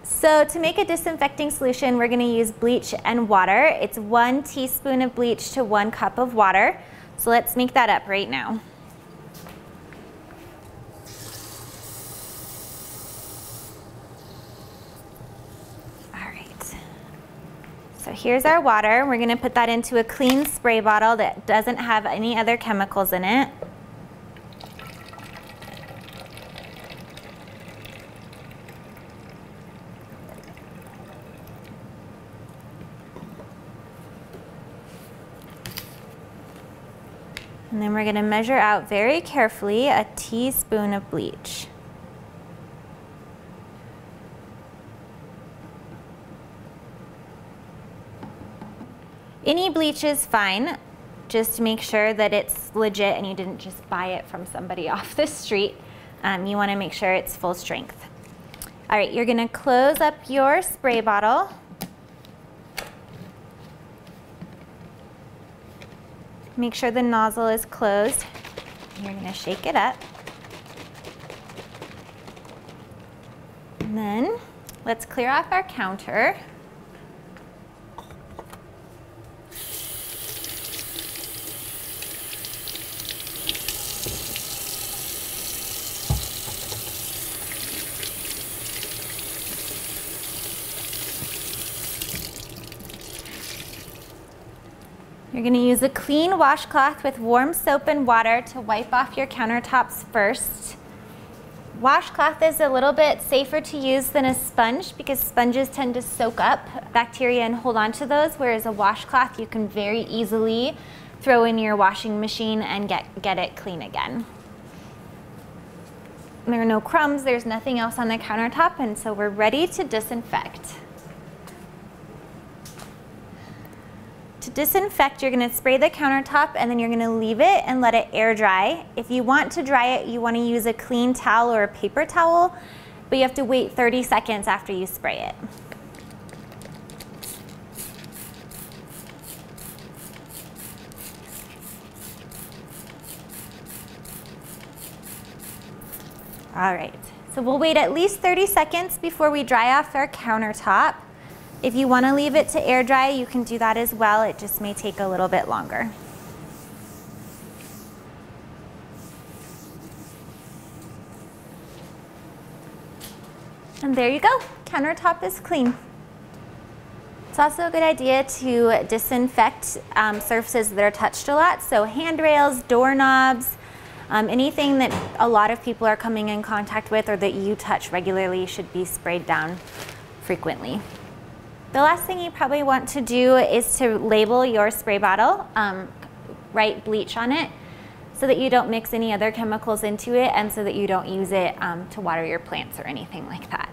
So to make a disinfecting solution, we're going to use bleach and water. It's 1 teaspoon of bleach to 1 cup of water. So let's make that up right now. All right. So here's our water. We're going to put that into a clean spray bottle that doesn't have any other chemicals in it. And then we're going to measure out very carefully a teaspoon of bleach. Any bleach is fine, just to make sure that it's legit and you didn't just buy it from somebody off the street. You want to make sure it's full strength. All right, you're going to close up your spray bottle. Make sure the nozzle is closed. You're going to shake it up. And then let's clear off our counter. You're going to use a clean washcloth with warm soap and water to wipe off your countertops first. Washcloth is a little bit safer to use than a sponge because sponges tend to soak up bacteria and hold on to those, whereas a washcloth you can very easily throw in your washing machine and get it clean again. There are no crumbs, there's nothing else on the countertop, and so we're ready to disinfect. To disinfect, you're going to spray the countertop and then you're going to leave it and let it air dry. If you want to dry it, you want to use a clean towel or a paper towel, but you have to wait 30 seconds after you spray it. All right, so we'll wait at least 30 seconds before we dry off our countertop. If you want to leave it to air dry, you can do that as well. It just may take a little bit longer. And there you go, countertop is clean. It's also a good idea to disinfect surfaces that are touched a lot, so handrails, doorknobs, anything that a lot of people are coming in contact with or that you touch regularly should be sprayed down frequently. The last thing you probably want to do is to label your spray bottle, write bleach on it so that you don't mix any other chemicals into it and so that you don't use it to water your plants or anything like that.